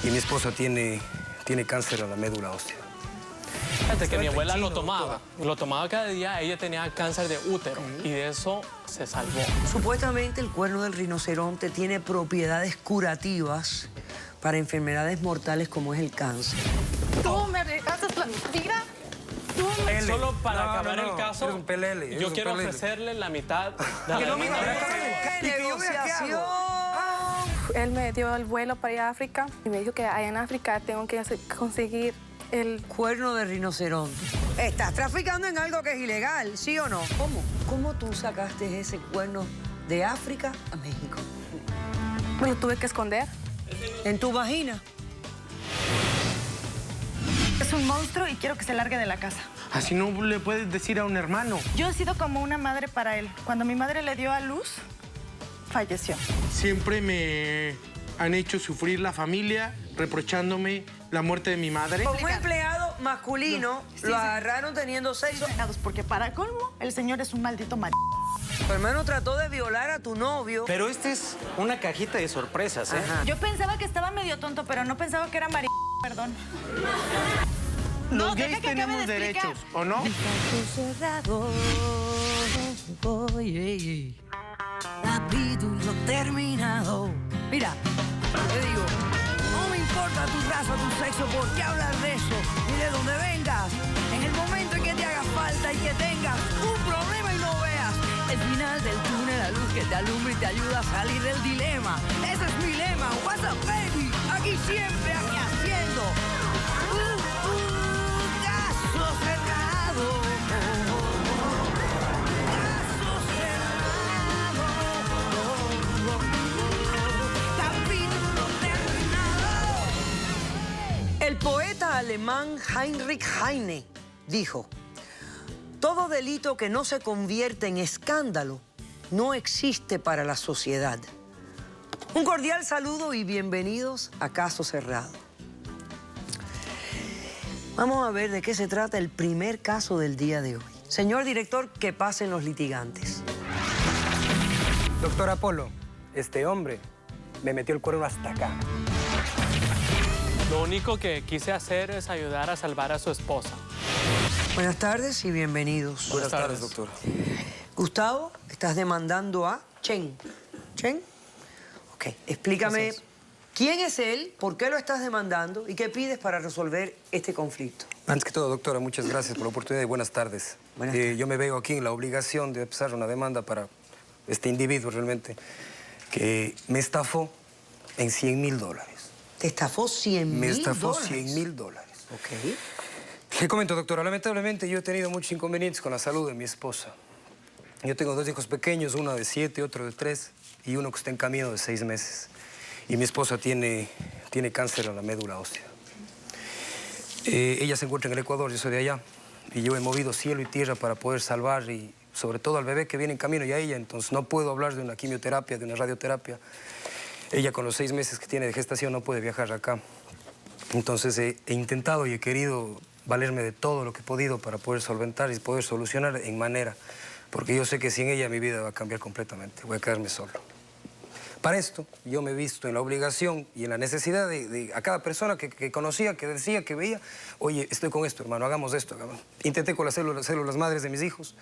Y mi esposa tiene cáncer a la médula ósea. Fíjate que mi abuela lo tomaba cada día, ella tenía cáncer de útero y de eso se salvó. Supuestamente el cuerno del rinoceronte tiene propiedades curativas para enfermedades mortales como es el cáncer. Tú me regalas la mentira. Solo para acabar el caso, eres un pelele, yo quiero ofrecerle la mitad de Que la no me demanda. negociación. Él me dio el vuelo para ir a África y me dijo que allá en África tengo que conseguir el... Cuerno de rinoceronte. Estás traficando en algo que es ilegal, ¿sí o no? ¿Cómo? ¿Cómo tú sacaste ese cuerno de África a México? Me lo tuve que esconder. ¿En tu vagina? Es un monstruo y quiero que se largue de la casa. Así no le puedes decir a un hermano. Yo he sido como una madre para él. Cuando mi madre le dio a luz, falleció. Siempre me han hecho sufrir la familia, reprochándome la muerte de mi madre. Como empleado masculino, lo agarraron teniendo sexo. Porque para colmo, el señor es un maldito Tu hermano trató de violar a tu novio. Pero esta es una cajita de sorpresas, ¿eh? Ajá. Yo pensaba que estaba medio tonto, pero no pensaba que era perdón. Los deja gays que acabe tenemos de explicar. derechos, ¿o no? Cerrado, oye, capítulo terminado. Mira, te digo, no me importa tu raza, tu sexo, por qué hablas de eso, ni de dónde vengas. En el momento en que te haga falta y que tengas un problema y no veas el final del túnel, la luz que te alumbra y te ayuda a salir del dilema. Ese es mi lema, what's up, baby, aquí siempre, aquí haciendo. Caso cerrado. Caso cerrado. Capítulo terminado. El poeta alemán Heinrich Heine dijo: todo delito que no se convierte en escándalo no existe para la sociedad. Un cordial saludo y bienvenidos a Caso Cerrado. Vamos a ver de qué se trata el primer caso del día de hoy. Señor director, que pasen los litigantes. Doctor Apolo, este hombre me metió el cuerno hasta acá. Lo único que quise hacer es ayudar a salvar a su esposa. Buenas tardes y bienvenidos. Buenas tardes, doctor. Gustavo, estás demandando a Chen. ¿Chen? Ok, explícame quién es él, por qué lo estás demandando y qué pides para resolver este conflicto. Antes que todo, doctora, muchas gracias por la oportunidad y buenas tardes. Buenas tardes. Yo me veo aquí en la obligación de empezar una demanda para este individuo realmente que me estafó en $100,000. ¿Te estafó $100,000? Me estafó $100,000. Ok. Le comento, doctora, lamentablemente yo he tenido muchos inconvenientes con la salud de mi esposa. Yo tengo 2 hijos pequeños, uno de 7, otro de 3 y uno que está en camino de 6 meses. Y mi esposa tiene cáncer a la médula ósea. Ella se encuentra en el Ecuador, yo soy de allá. Y yo he movido cielo y tierra para poder salvar y sobre todo al bebé que viene en camino y a ella. Entonces no puedo hablar de una quimioterapia, de una radioterapia. Ella con los 6 meses que tiene de gestación no puede viajar acá. Entonces he intentado y he querido valerme de todo lo que he podido para poder solventar y poder solucionar en manera. Porque yo sé que sin ella mi vida va a cambiar completamente. Voy a quedarme solo. Para esto, yo me he visto en la obligación y en la necesidad a cada persona que conocía, que decía, que veía, oye, estoy con esto, hermano, hagamos esto. Intenté con las células madres de mis hijos.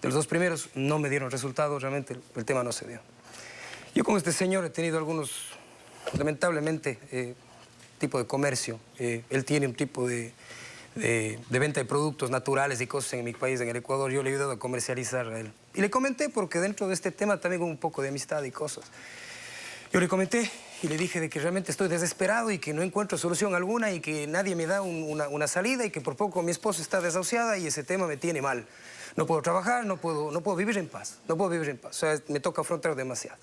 De los 2 primeros no me dieron resultados, realmente el tema no se dio. Yo con este señor he tenido algunos, lamentablemente, tipo de comercio. Él tiene un tipo de venta de productos naturales y cosas en mi país, en el Ecuador. Yo le he ayudado a comercializar a él. Y le comenté porque dentro de este tema también con un poco de amistad y cosas. Yo le comenté y le dije de que realmente estoy desesperado y que no encuentro solución alguna y que nadie me da una salida y que por poco mi esposa está desahuciada y ese tema me tiene mal. No puedo trabajar, no puedo vivir en paz. No puedo vivir en paz. O sea, me toca afrontar demasiado.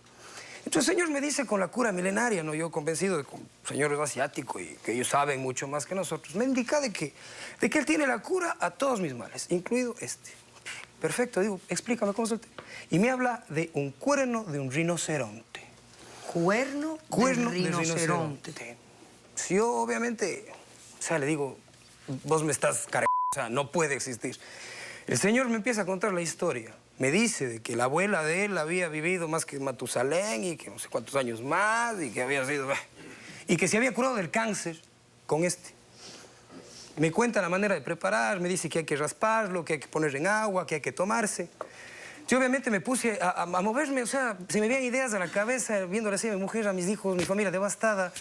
Entonces el señor me dice con la cura milenaria, ¿no? Yo convencido de que el señor es asiático y que ellos saben mucho más que nosotros. Me indica de que él tiene la cura a todos mis males, incluido este. Perfecto, digo, explícame cómo es el tema. Y me habla de un cuerno de un rinoceronte. Cuerno de rinoceronte. Si yo, obviamente, o sea, le digo, vos me estás cargando, o sea, no puede existir. El señor me empieza a contar la historia. Me dice de que la abuela de él había vivido más que Matusalén y que no sé cuántos años más y que había sido... y que se había curado del cáncer con este. Me cuenta la manera de preparar, me dice que hay que rasparlo, que hay que poner en agua, que hay que tomarse. Yo obviamente me puse a moverme, o sea, se me veían ideas a la cabeza, viéndole así a mi mujer, a mis hijos, mi familia devastada.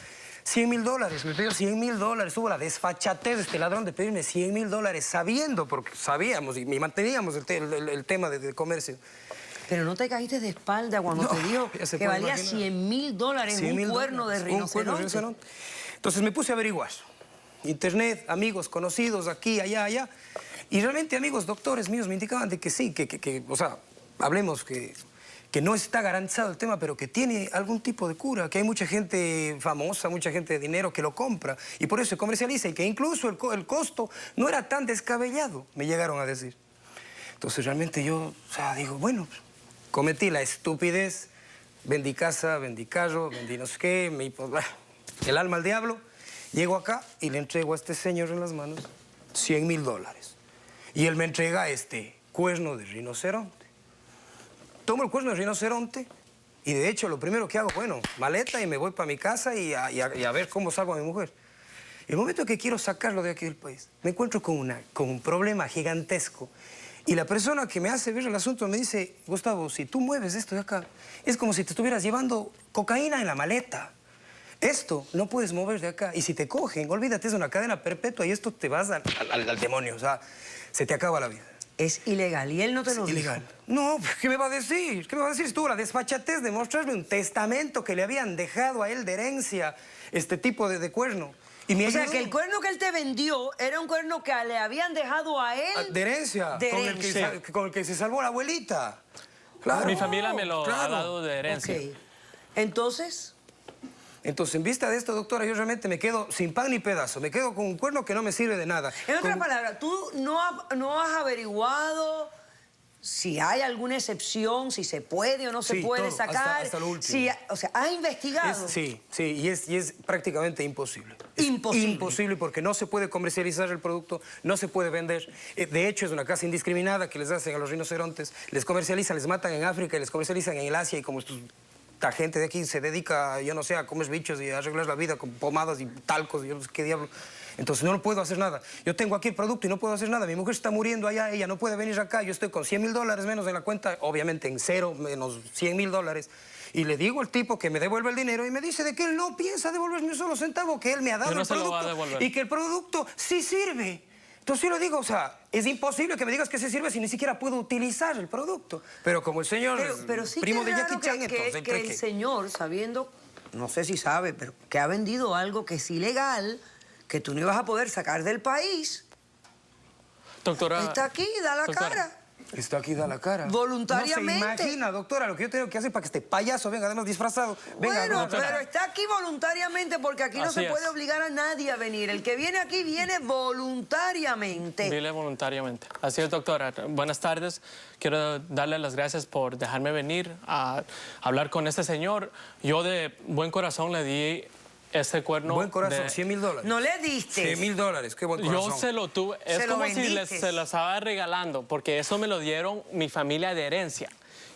$100,000, me pidió $100,000. Tuvo la desfachatez de este ladrón de pedirme $100,000 sabiendo, porque sabíamos y manteníamos el tema de comercio. Pero no te caíste de espalda cuando te dijo que valía $100,000 un cuerno de rinoceronte. Entonces me puse a averiguar. Internet, amigos, conocidos, aquí, allá, allá. Y realmente amigos, doctores míos me indicaban de que sí, o sea, hablemos que no está garantizado el tema, pero que tiene algún tipo de cura, que hay mucha gente famosa, mucha gente de dinero que lo compra y por eso se comercializa y que incluso el costo no era tan descabellado, me llegaron a decir. Entonces realmente yo, o sea, digo, bueno, cometí la estupidez, vendí casa, vendí carro, vendí no sé qué, el alma al diablo, llego acá y le entrego a este señor en las manos $100,000. Y él me entrega este cuerno de rinoceronte. Tomo el cuerno de rinoceronte y de hecho lo primero que hago, bueno, maleta y me voy para mi casa y a ver cómo salgo a mi mujer. El momento que quiero sacarlo de aquí del país, me encuentro con un problema gigantesco. Y la persona que me hace ver el asunto me dice, Gustavo, si tú mueves esto de acá, es como si te estuvieras llevando cocaína en la maleta. Esto no puedes mover de acá. Y si te cogen, olvídate, es una cadena perpetua y esto te vas al demonio. O sea, se te acaba la vida. Es ilegal. ¿Y él no te lo dijo? Ilegal. No, ¿qué me va a decir? ¿Qué me va a decir? Estuvo la desfachatez de mostrarme un testamento que le habían dejado a él de herencia este tipo de cuerno. Y me o sea, ayudó. que el cuerno que él te vendió era un cuerno que le habían dejado a él... De herencia. De con herencia. el que se salvó la abuelita. Claro. Mi familia me lo ha dado de herencia. Ok. Entonces... Entonces, en vista de esto, doctora, yo realmente me quedo sin pan ni pedazo. Me quedo con un cuerno que no me sirve de nada. En otras palabras, tú no has averiguado si hay alguna excepción, si se puede o no se puede todo, sacar. hasta lo último. Si, o sea, ¿has investigado? Sí, y es prácticamente imposible. Imposible. Imposible porque no se puede comercializar el producto, no se puede vender. De hecho, es una caza indiscriminada que les hacen a los rinocerontes. Les comercializan, les matan en África y les comercializan en el Asia y como esta gente de aquí se dedica, yo no sé, a comer bichos y a arreglar la vida con pomadas y talcos y yo no sé qué diablo. Entonces no puedo hacer nada. Yo tengo aquí el producto y no puedo hacer nada. Mi mujer está muriendo allá, ella no puede venir acá. Yo estoy con $100,000 menos en la cuenta, obviamente en cero, menos $100,000. Y le digo al tipo que me devuelve el dinero y me dice de que él no piensa devolverme un solo centavo, que él me ha dado el producto y que el producto sí sirve. Entonces yo le digo, o sea, es imposible que me digas que se sirve si ni siquiera puedo utilizar el producto. Pero como el señor pero sí primo que de Jackie Chan, entonces él que cree el que... señor, sabiendo, no sé si sabe, pero que ha vendido algo que es ilegal, que tú no ibas a poder sacar del país. Doctora... Está aquí, da la cara. Está aquí, da la cara. Voluntariamente. No se imagina, doctora, lo que yo tengo que hacer para que este payaso venga, además disfrazado. Venga, Bueno, doctora. pero está aquí voluntariamente porque aquí no Así se puede es. obligar a nadie a venir. El que viene aquí viene voluntariamente. Vine voluntariamente. Así es, doctora. Buenas tardes. Quiero darle las gracias por dejarme venir a hablar con este señor. Yo de buen corazón le di este cuerno. Buen corazón, de... $100,000. No le diste. $100,000, qué buen corazón. Yo se lo tuve. Es Se lo como si vendiste. se lo estaba regalando, porque eso me lo dieron mi familia de herencia.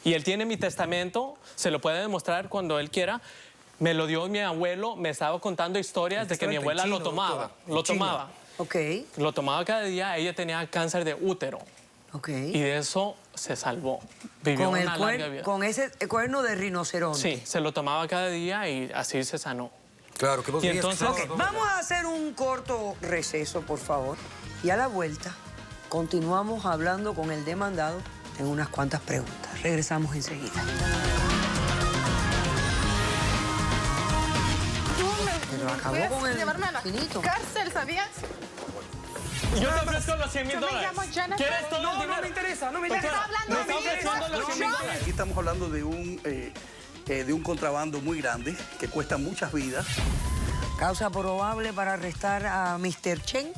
Y él tiene mi testamento, se lo puede demostrar cuando él quiera. Me lo dio mi abuelo, me estaba contando historias de que mi abuela lo tomaba. Lo tomaba. Ok, Lo tomaba cada día, ella tenía cáncer de útero. ok. Y de eso se salvó. Vivió una larga vida. Con ese cuerno de rinoceronte. Sí, se lo tomaba cada día y así se sanó. Claro, que vos Y veías que entonces- estaba- Ok, vamos a hacer un corto receso, por favor. Y a la vuelta, continuamos hablando con el demandado en unas cuantas preguntas. Regresamos enseguida. Pero acabó con el llevarme a la finito. cárcel, ¿sabías? Yo te ofrezco los $100,000. Yo me llamo Jennifer. ¿Quieres todo el No, dinero? no me interesa, no me Doctora, interesa. hablando me de está mí, ofreciendo los $100,000. Aquí estamos hablando de un contrabando muy grande que cuesta muchas vidas. Causa probable para arrestar a Mr. Chen.